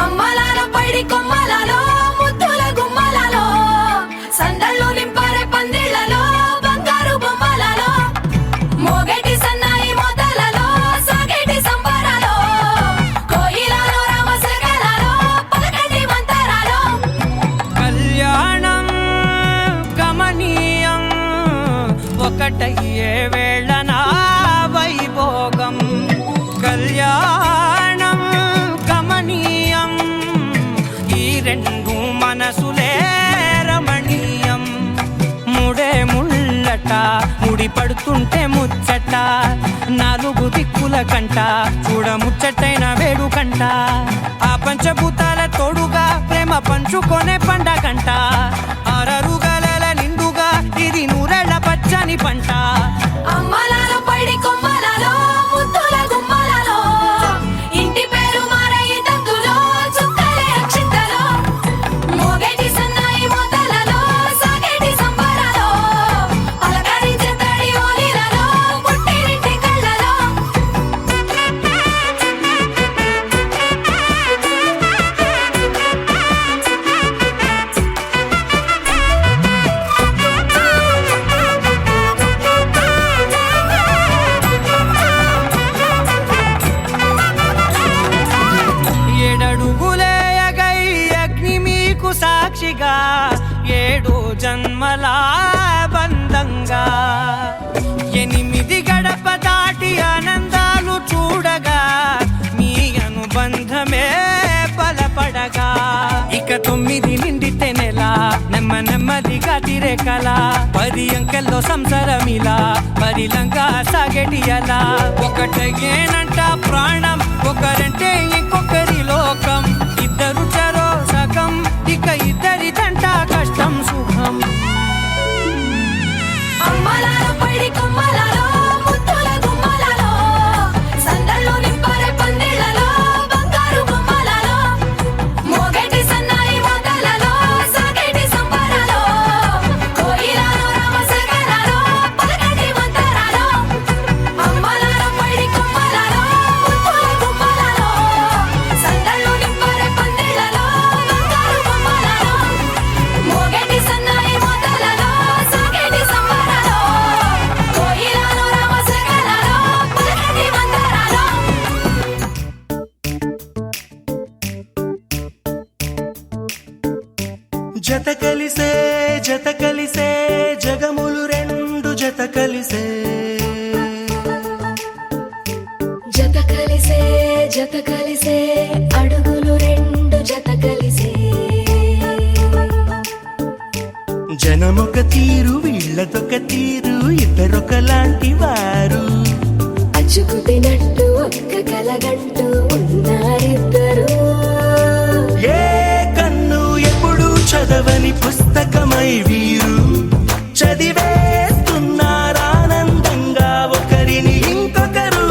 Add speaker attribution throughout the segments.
Speaker 1: అమ్మలాల పైడి కొమ్మలలో ముద్దుల గుమ్మలలో సందళ్ళు నింపరే పందిళ్లలో బంగారు బొమ్మలలో మోగేటి సన్నాయి మోతలలో సాగేటి సంబరాలో కోయిలలో రామసగలలో పలకటి మంతరాలో
Speaker 2: కళ్యాణం గమనీయం ఒకటయ్యే వేళన వైభోగం కళ్యాణం గమనీయం ఈ రెండు మనసులే రమణీయం ముడే ముళ్ళట ముడి పడుతుంటే ముచ్చట నాలుగు దిక్కుల కంట చూడ ముచ్చటైన వేడుకంట ఆ పంచభూతాల తోడుగా ప్రేమ పంచుకొనే పండగంట ఆరరుగల నిండుగా ఇది నూరెళ్ళ పచ్చని పంట
Speaker 1: అమ్మలాల పైడి కొమ్మలలో ముద్దుల గుమ్మలలో ఇంటి పేరు మారయి తందులో చుక్కలే అక్షింతలో మోగేటి సన్నాయి మోతలలో సాగేటి సంబరాలో పలకరించే తడి ఓలిలలో పుట్టినింటి కళ్ళలో
Speaker 2: ఏడడుగులేయగై అగ్ని మీకు సాక్షిగా ఏడు జన్మల బంధంగా ఎనిమిది గడప దాటి ఆనందాలు చూడగా మీ అనుబంధమే బలపడగా ఇక 9 నిండితే నెల నెమ్మదిగా తిరే కల 10 అంకెల్లో సంసారమిలా పరిలంగా సాగేటి అలా ఒకటేనంట ప్రాణం ఒకరంటే ఇంకొకరి లోకం ఇద్దరు చరో సగం ఇక ఇద్దరిదంట కష్టం సుఖం
Speaker 1: అమ్మలాల పైడి కొమ్మలలో ముద్దుల గుమ్మలలో సందళ్ళు నింపరే పందిళ్లలో బంగారు బొమ్మలలో మోగేటి సన్నాయి మోతలలో సాగేటి సంబరాలో కోయిలలో రామసగలలో పలకటి మంతరాలో అమ్మలాల పైడి కొమ్మలలో ముద్దుల గుమ్మలలో సందళ్ళు నింపరే పందిళ్లలో బంగారు బొమ్మలలో మోగేటి సన్నాయి మోతలలో సాగేటి సంబరాలో కోయిలలో రామసగలలో పలకటి మంతరాలో
Speaker 3: జత కలిసే జగములు రెండు జత కలిసే
Speaker 1: జత కలిసే అడుగులు రెండు జత కలిసే
Speaker 3: జనమొక తీరు వీళ్ళదొక తీరు ఇద్దరొకలాంటి వారు
Speaker 1: అచ్చుకుతినట్టు ఒక్క కలగంటూ ఉన్నారిద్దరు
Speaker 3: ఏ కన్ను ఎప్పుడు చదవని పుస్తకమై వీరు చదివేస్తున్నారానందంగా ఒకరిని ఇంకొకరు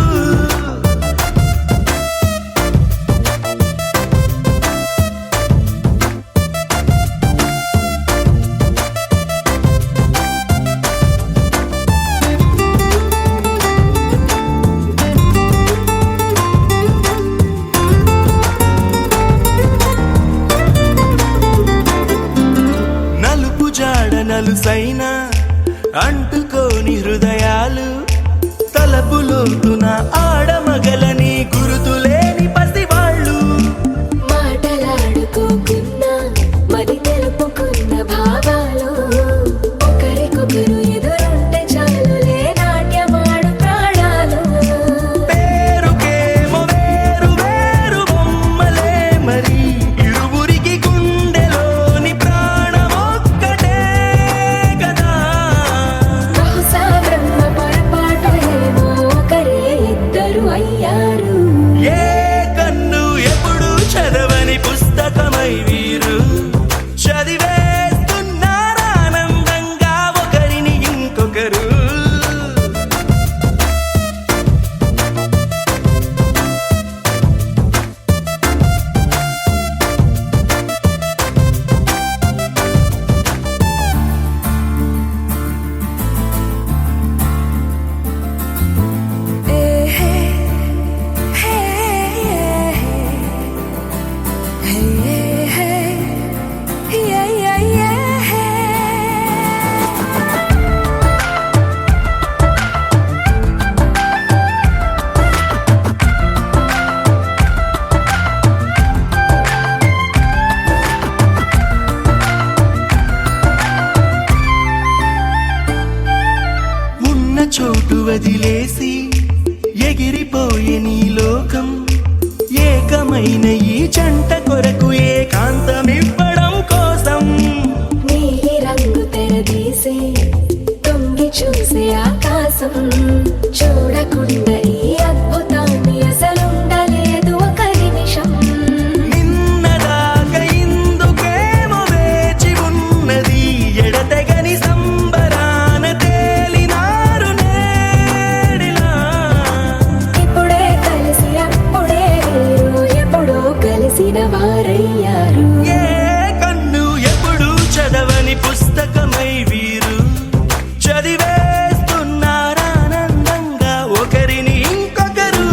Speaker 3: అలుసైనా అంటుకోని హృదయాలు తలపులోతున ఆడమగలని గురుతులేని పసివాళ్ళు
Speaker 1: మాటలాడుకోకున్నా మరి తెలుపుకున్న భావాలు ఒకరికొకరు ఎదురుంటే చాలులే నాట్యమాడు ప్రాణాలు
Speaker 3: పేరుకేమో వేరు వేరు బొమ్మలే మరి ఇరువురికి గుండెలోని ప్రాణమొక్కటే కదా
Speaker 1: బహుశా బ్రహ్మ పొరపాటు ఏమో ఒకరే ఇద్దరు అయ్యారు
Speaker 3: ఏ కన్ను ఎప్పుడు చదవని పుస్తకమై వీరు చదివేస్తున్నారానందంగా ఒకరిని ఇంకొకరు ఉన్న చోటు వదిలేసి ఎగిరిపోయే నీ లోకం ఏకమైన ఈ జంట కొరకు ఏకాంతమివ్వడం కోసం
Speaker 1: నీలి రంగు తెరదీసే తొంగి చూసే ఆకాశం చూడకుండా ఈ అద్భుతాన్ని అసలుండలేదు ఒక నిమిషం
Speaker 3: నిన్నదాకా ఇందుకేమో వేచి ఉన్నది ఎడతెగని సంబరాన తేలినారు నేడిలా
Speaker 1: ఇప్పుడే కలిసి అప్పుడే వీరు ఎప్పుడో కలిసిన వారయ్యారు
Speaker 3: ఏ కన్ను ఎప్పుడు చదవని పుస్తకమై వీరు చదివేస్తున్నారానందంగా ఒకరిని ఇంకొకరు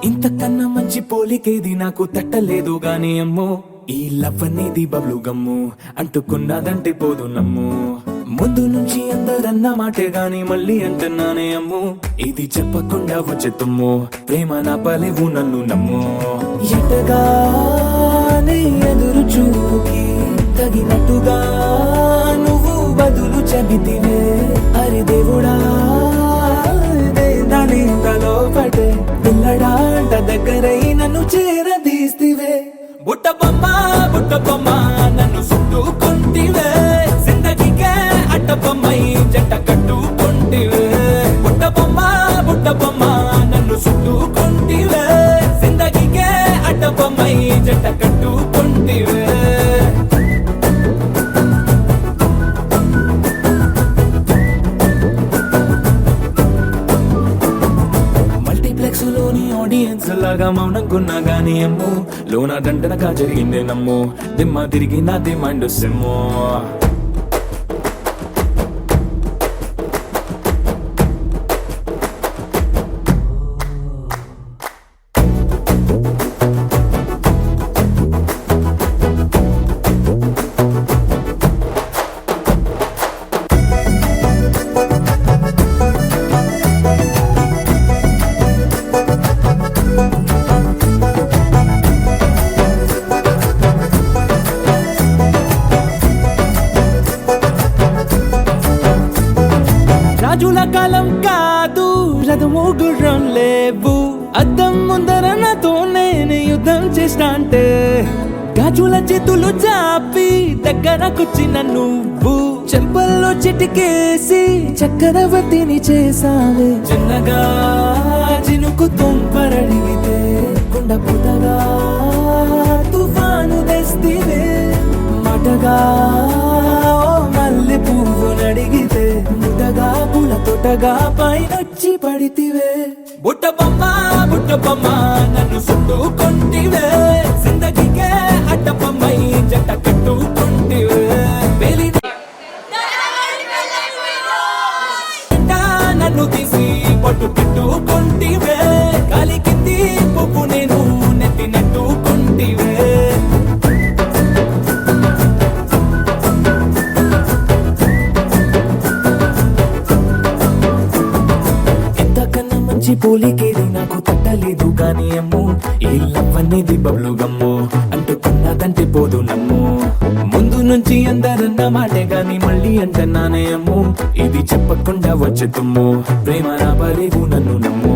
Speaker 4: ఇంతకన్నా మంచి పోలికేది నాకు తట్టలేదు గాని అమ్మో ఈ లవ్ అనేది బబ్లు గమ్ము అంటుకున్నదంటే పోదు నమ్ము ముందు నుంచి అందరన్న మాటే గాని మళ్ళీ అంటున్నానే అమ్ము ఇది చెప్పకుండా వచ్చే తుమ్ము ప్రేమ నా పలేవు నన్ను నమ్ము ఎటగానే ఎదురు చూకి తగినట్టుగా నువ్వు బదులు చెబితివే అరి దేవుడా దాని తలో పటే పిల్లడాంట దగ్గరై నన్ను చేరదీస్తివే బుట్ట బొమ్మ నన్ను చుట్టుకుంటివే జిందగీకే అట్ట బొమ్మై జంట కట్టుకుంటివే బుట్ట బొమ్మ నన్ను చుట్టుకుంటివే జిందగీకే అట్ట బొమ్మై జంట కట్టుకుంటివే మల్టీప్లెక్స్ లోని ఆడియన్స్ లాగా మౌనంకున్నా గానీ అమ్ము లోన దండనగా జరిగిందే నమ్ము దిమ్మ తిరిగి నా దిమ్మండు సిమ్ము రాజుల కాలం కాదు రథము గుర్రం లేవు అద్దం ముందర నాతో నేను యుద్ధం చేస్తా అంటే గాజుల చేతులు చాపి దగ్గరకొచ్చిన నువ్వు చెంపల్లో చిటికేసి చక్రవర్తిని చేసావే చిన్నగా చినుకు తుంపరడిగితే కుండ పుటగా తుఫాను తెస్తివే మాటగా మల్లె పువ్వు నడిగితే ముదగా పూల తోటగా పైనొచ్చి పడితివే బుట్ట బొమ్మ నన్ను చుట్టుకుంటివే జిందగీకే అడ్డ బొమ్మై జంట కట్టుకుంటివే నేను నెత్తినట్టు కొంటివే. ఇంతకన్నా మంచి పోలికేది నాకు తట్టలేదు కానీ అమ్మో ఈ లవ్ అనేది బబ్లు గమ్ము అంటుకున్నదంటే పోదు నమ్ము. ముందు నుంచి అందరన్న మాటే గాని మళ్ళీ అంటున్నానే అమ్ము ఇది చెప్పకుండా వచ్చే తుమ్ము ప్రేమ రాబలేవు నన్ను నమ్ము.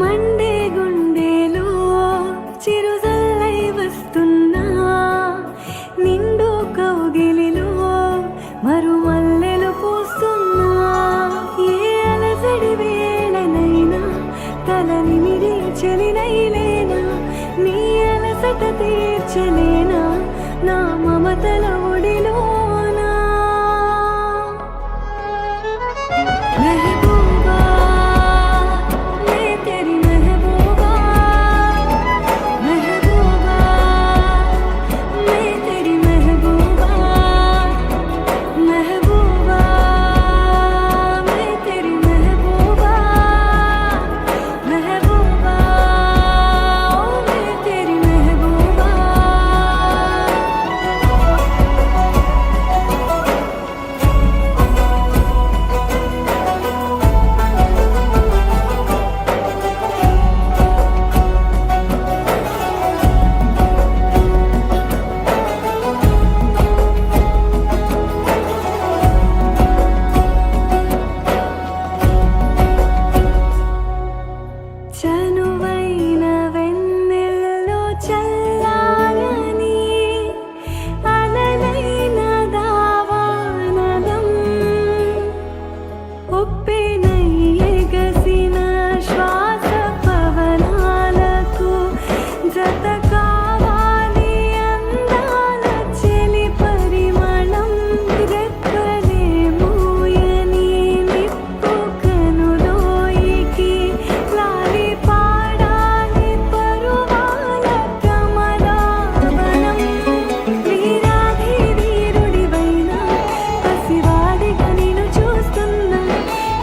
Speaker 1: మండే గుండెలో చిరుజల్లై వస్తున్నా నిండు కౌగిలిలో మరుమల్లెలు పూస్తున్నా ఏ అలసడి వేళనైనా తలనిమిడి చెలినైలేనా నీ అలసట తీర్చలేనా నా మమతల ఒడిలోనా మెహబూబా मैं तेरी महबूबा महबूबा मैं तेरी महबूबा महबूबा मैं तेरी महबूबा महबूबा ओ मैं तेरी महबूबा. చనువైన వెన్నెల్లో చల్లాలని అలలైన దావానలం ఉప్పెనై ఎగసిన శ్వాస పవనాలకు జత కావాలి అందాల చెలి పరిమళం రెక్కలే మూయని నిప్పు కనులోయికి లాలి పాడాలి పరువాల కమలావనం వీరాధి వీరుడివైన పసివాడిగా నిన్ను చూస్తున్నా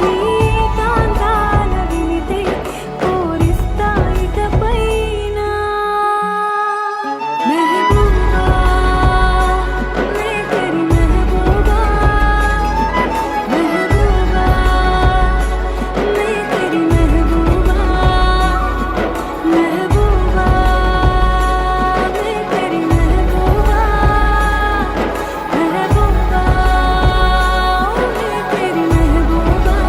Speaker 1: నీ ఏకాంతాల వినితే పూరిస్తా ఇకపైన మెహబూబా मैं तेरी महबूबा महबूबा मैं तेरी महबूबा महबूबा मैं तेरी महबूबा महबूबा मैं तेरी महबूबा.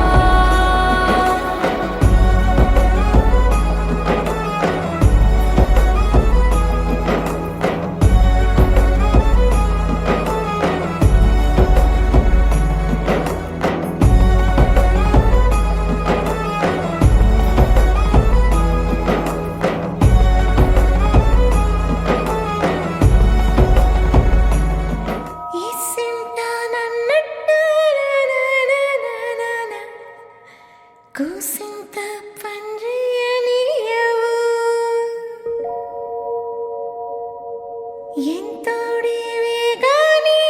Speaker 1: కూసింత పండ్రియనియవు ఎంతోడివే గాని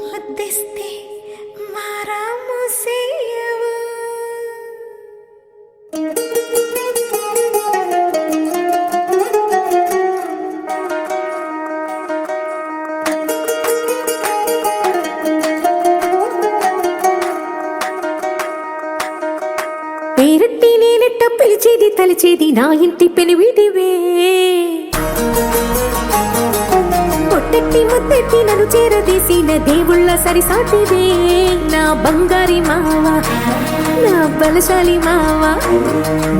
Speaker 1: ముద్దిస్తే మారాము సేయవు పేరట్టి నేనెట్ట పిలిచేది తలిచేది నా ఇంటి పెనివిటివే పొట్టెట్టి ముద్దెట్టి నన్ను చేరదీసిన దేవుళ్ళ సరిసాటివే నా బంగారి మావా నా బలశాలి మావా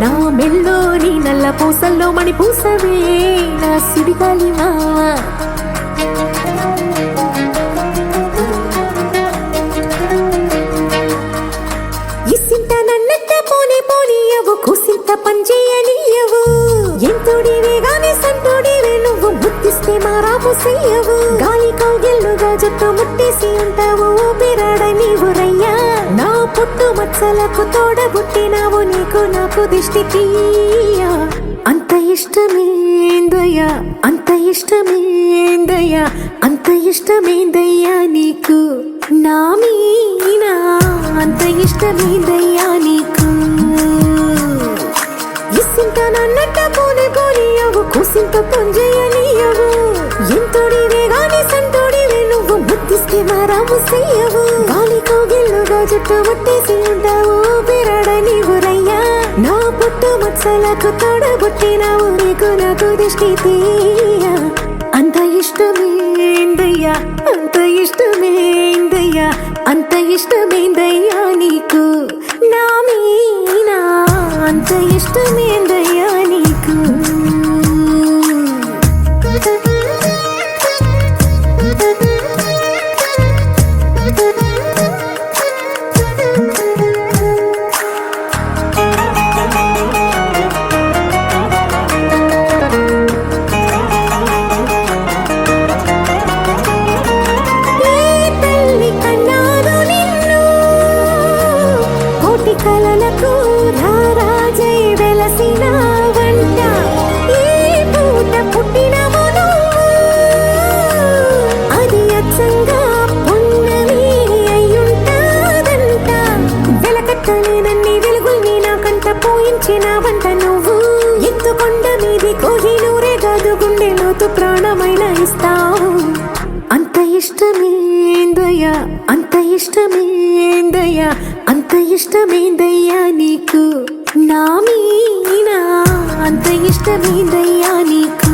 Speaker 1: నా మెల్లోని నల్ల పూసల్లో మణి పూసవే నా సుడిగాలి మావా ఇసింత నన్నెట్ట పోనీ పోనీయవు కుసింత పంచేయనీయవు ఎంతోడివే గాని సంతోడివే నువ్వు ముద్దిస్తే మారాము చెయ్యవు గాలి కౌగిల్లుగా జుట్టు ముట్టి పుట్టేసి ఉంటావు ఊపిరాడ నీవురయ్యా నా పుట్టు మచ్చలకు తోడబుట్టినావు నీకు నాకు దిష్టి తీయా అంత ఇష్టమేందయ్యా అంత ఇష్టమేందయ్యా అంత ఇష్టమేందయ్యా నీకు నా మీనా అంత ఇష్టమేందయ్యా నీకు ఇసింత నన్నట్ట పోనే పోనీయవు కుసింత పొంజయ్యనీయవు ఎంతోడివే గాని సంతోడివే నువ్వు ముద్దిస్తే మారాము చెయ్యవు గాలి కోగిల్లుగా జుట్టు ముట్టేసి ఉంటావు బిరాడ నీవురయ్యా నా పుట్టు మచ్చలకు తోడబుట్టినావు నీకు నాకు దిష్టి తీయా అంత ఇష్టమేందయ్యా అంత ఇష్టమేందయ్యా అంత ఇష్టమేందయ్యా నీకు నా మీనా అంత ఇష్టమేందయ్యా నీకు కలలకు రారాజై వెలసిన వంట ఈ పూట పుట్టినవు అది అచ్చంగా పున్నమి అయ్యుంటాదంట వెలకట్టలేనన్ని వెలుగుల్ని నాకంట పోయించిన వంట నువ్వు ఎత్తుకొండ మీది కోహినూరే కాదు గుండె లోతు ప్రాణమైన ఇస్తావు అంత ఇష్టమేందయ్యా అంత ఇష్టమేందయ్యా అంత ఇష్టమేందయ్యా నీకు నా మీనా అంత ఇష్టమేందయ్యా నీకు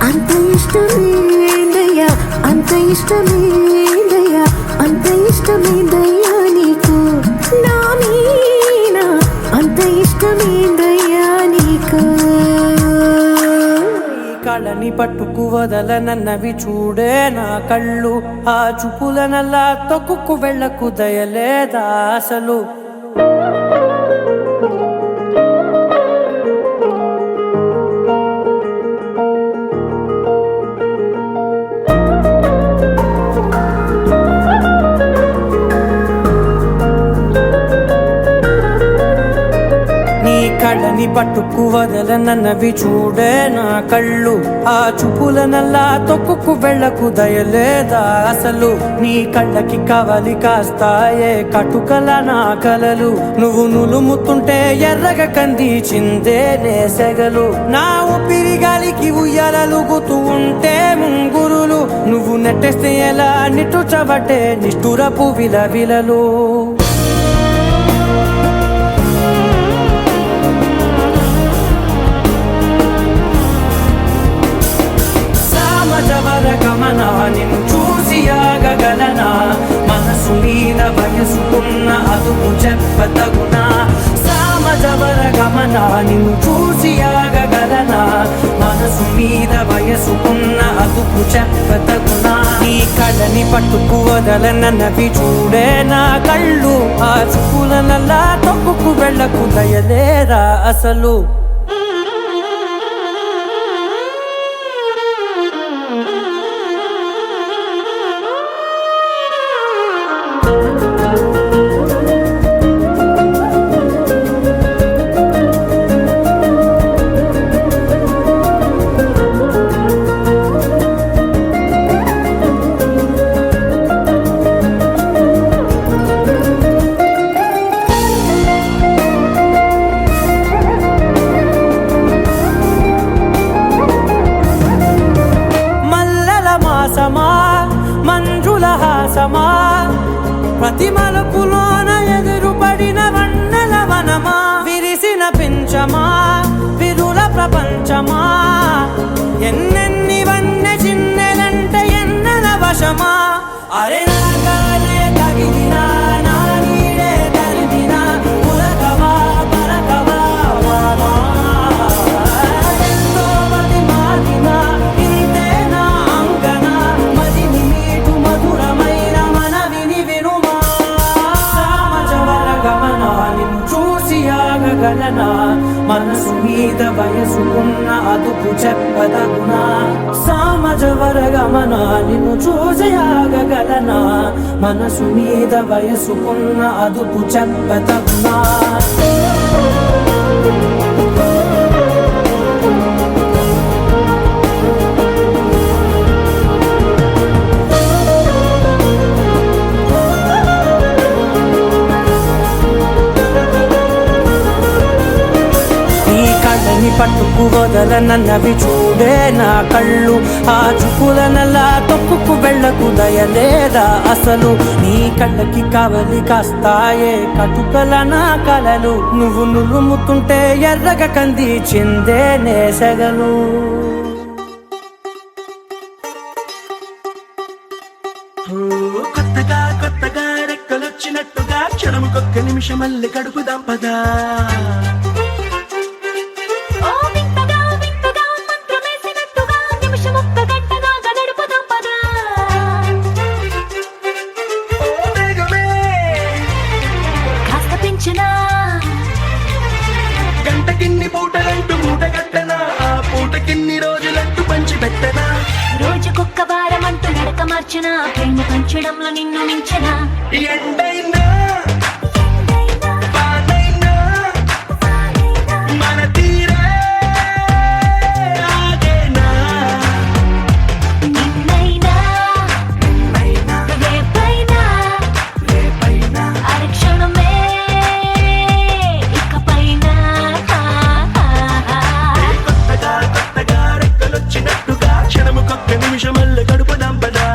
Speaker 1: అంత ఇష్టమేందయ్యా అంత ఇష్టమేందయ్యా అంత ఇష్టమేందయ్యా నీకు నా మీనా అంత ఇష్టమేందయ్యా నీకు
Speaker 2: కళని పట్టుకు వదలనన్నవి చూడే నా కళ్ళు ఆ చూపులనల్లా తొక్కుకు వెళ్ళకు దయలేదా అసలు కళ్ళని పట్టుకు వదలనన్నవి చూడే నా కళ్ళు ఆ చూపులనల్లా తొక్కుకు వెళ్ళకు దయలేదా అసలు నీ కళ్ళకి కవలి కాస్తాయే కటుకల నా కలలు నువ్వు నులుముతుంటే ఎర్రగ కందిచిందే నేసెగలు నా ఊపిరి గాలికి ఉయ్యాలలుగుతూ ఉంటే ముంగురులు నువ్వు నెట్టేస్తే ఎలా నిట్టుచబట్టే నిష్ఠురపు విలవిలలు గమన నిన్ను చూసి ఆగగలనా మనసు మీద వయసుకున్న అదుపు చెప్పతగునా సామజవర గమన నిన్ను చూసి ఆగగలనా మనసు మీద వయసుకున్న అదుపు చెప్పతగునా నీ కళ్ళని పట్టుకు వదలనన్నవి చూడే నా కళ్ళు ఆ చూపులనల్లా తొక్కుకు వెళ్ళకు దయలేరా అసలు మంజుల హాసమా ప్రతి మలుపులోన ఎదురుపడిన వన్నెల వనమా విరిసిన పించమా విరుల ప్రపంచమా ఎన్నెన్ని వన్నె చిన్నెలంటే ఎన్నెల వశమా అరే నాగాలే తగిలినా నా నీడే తరిమినా పులకవా పరకవా వామా ఎంతో మది మాటినా ఇంతే నా అంగన మదిని మీటు మధురమైన మనవిని వినుమా సామజవర గమన నిన్ను చూసి ఆగగలనా మనసు మీద వయసుకున్న అదుపు చెప్పదగునా సామజ వరగమన నిన్ను చూసి ఆగగలనా మనసు మీద వయసుకున్న అదుపు చెప్పదగునా పట్టుకు వదలనన్నవి చూడే నా కళ్ళు ఆ చుకుల నల్లా తొక్కుకు వెళ్ళకు దయలేదా అసలు నీ కళ్ళకి కావలి కాస్తాయే కటుకల నా కలలు నువ్వు నులుముతుంటే ఎర్రగ కంది చిందే నేసగలు
Speaker 3: కొత్తగా కొత్తగా రెక్కలొచ్చినట్టుగా క్షణముకొక్క నిమిషం మళ్ళీ గడుపుదాం పదా గంటకిన్ని పూటలంటూ మూట కట్టనా ఆ పూటకిన్ని రోజులంటూ పంచి పెట్టనా
Speaker 5: రోజుకొక్క వారం అంటూ నడక మార్చనా ప్రేమ పంచడంలో నిన్ను మించనా
Speaker 3: ఎండైనా వానైనా మన తీరే ఆగేనా
Speaker 5: నిన్నైనా రేపైనా అరక్షణమే ఇకపైన
Speaker 3: కొత్తగా కొత్తగా రెక్కలొచ్చినట్టుగా క్షణముకొక్క నిమిషం మళ్ళీ గడుపుదాం పదా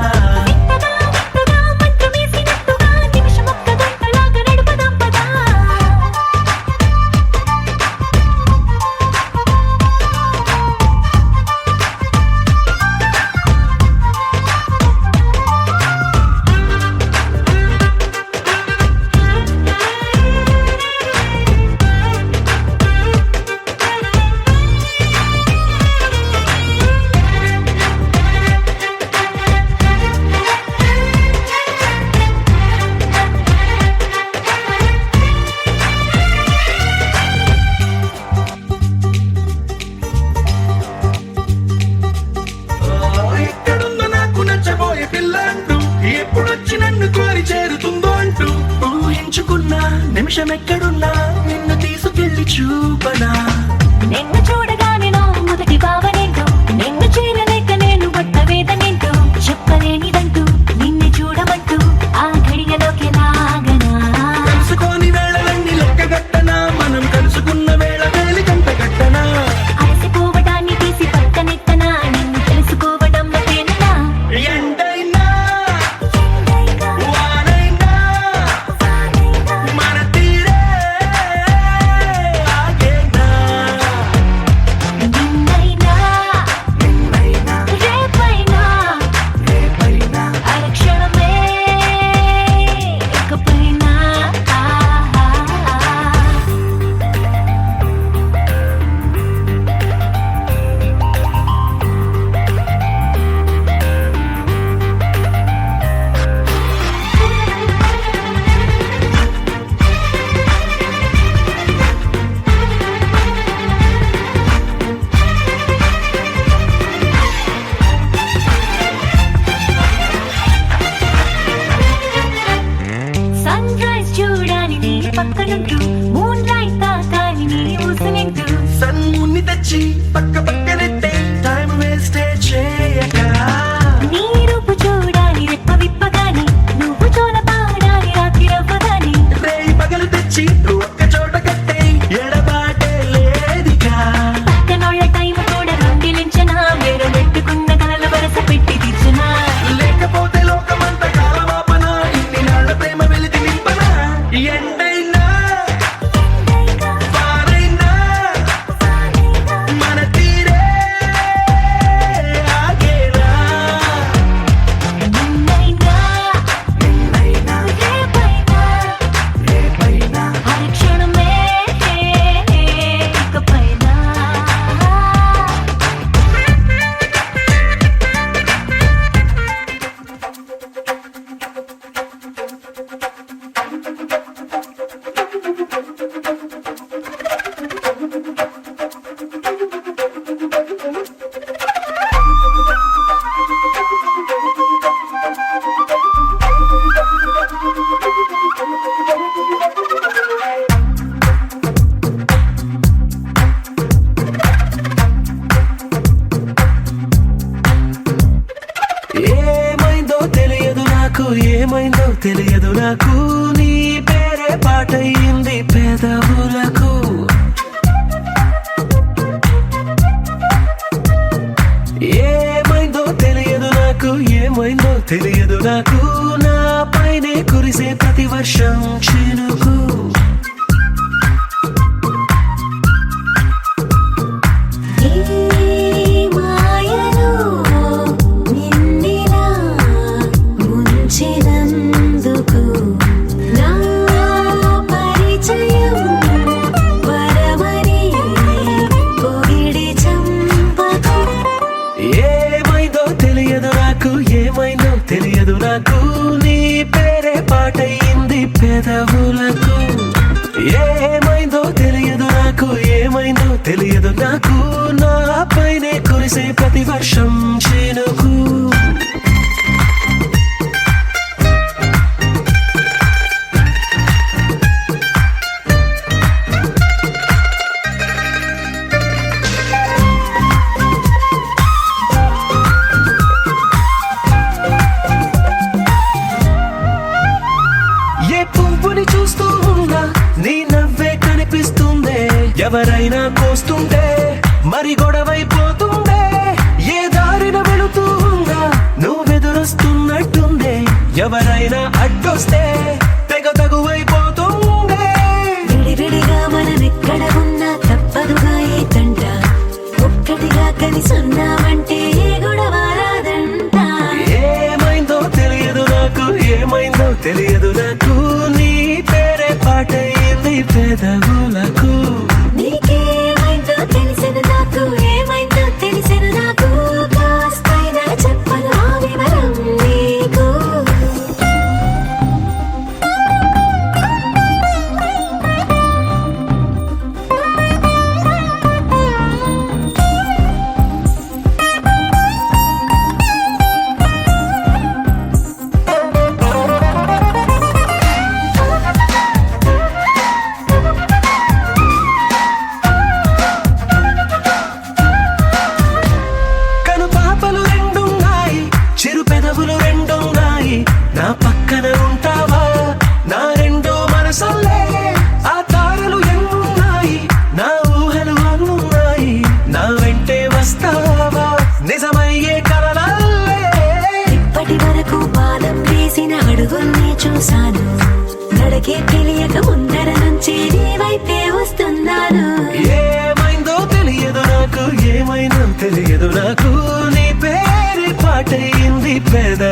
Speaker 3: ఎక్కడుందో నాకు నచ్చబోయే పిల్ల అంటూ ఎప్పుడొచ్చి నన్ను కోరి చేరుతుందో అంటూ ఊహించుకున్నా నిమిషం ఎక్కడున్నా నిన్ను తీసుకెళ్లి చూపనా
Speaker 5: నిన్ను చూడగానే నా మొదటి భావనేంటో నిన్ను చేరలేక నేను పడ్డ వేదనేంటో చెప్పలేనిదంటూ నిన్ను చూడమంటూ ఆ ఘడియలోకి లాగనా
Speaker 3: తెలుసుకోని వేళలన్నీ లెక్కగట్టనా మనం కలుసుకున్న వేళ వేలి కంట గట్టనా
Speaker 5: అలసిపోవడాన్ని తీసి పక్కనెత్తనా నిన్ను తెలుసుకోవడంలో తేనెనా
Speaker 3: ఎండైనా వానైనా మన తీరే ఆగేనా
Speaker 5: నిన్నైనా
Speaker 3: తెలియదు నాకు నీ పేరే పాటయింది పెదవులకు ఏమైందో తెలియదు నాకు ఏమైందో తెలియదు నాకు నా పైనే కురిసే ప్రతి వర్షం చినుకు
Speaker 5: మాయలో నిన్నిలా ముంచినందుకు నా పరిచయం వరమని పొగిడి చంపకు
Speaker 3: ఏమైందో తెలియదు నాకు ఏమైందో తెలియదు నాకు నీ పేరే పాటయింది పెదవులకు ఏమైందో తెలియదు నాకు ఏమైందో తెలియదు నాకు నా పైనే కురిసే ప్రతి వర్షం చినుకు ఏ పువ్వుని చూస్తూ ఉన్నా నీ నవ్వే కనిపిస్తుందే ఎవరైనా కోస్తుంటే మరి గొడవైపోతుందే ఏ దారిన వెళుతూ ఉన్నా నువ్వెదురొస్తున్నట్టుందే ఎవరైనా అడ్డొస్తే తెగ తగువైపోతుందే
Speaker 5: విడివిడిగా మనమెక్కడ ఉన్నా తప్పదుగా ఏ తంట ఒక్కటిగా కలిసున్నామంటే ఏ గొడవ రాదంట
Speaker 3: ఏమైందో తెలియదు నాకు ఏమైందో తెలియదు నాకు నీ పేరే పాటయింది పెదవులకు
Speaker 5: నీకేమైందో తెలిసిన నాకు ఏమైందో తెలిసిన నాకు కాస్తైనా చెప్పను ఆ వివరం నీకు
Speaker 3: కను పాపలు రెండున్నాయి చిరు పెదవులు రెండున్నాయి నా పక్కన ఉంటావా నా రెండో మనసల్లే ఆ తారలు ఎన్నున్నాయి నా ఊహలు అన్నున్నాయి నా వెంటే వస్తావా నిజమయ్యే కలలల్లే
Speaker 5: ఇప్పటి వరకు పాదం వేసిన అడుగుల్ని చూశాను నడకే తెలియక ముందర నుంచి నీ వైపే వస్తున్నాను
Speaker 3: ఏమైందో తెలియదు నాకు ఏమైందో తెలియదు నాకు నీ పేరే పాటయింది పెద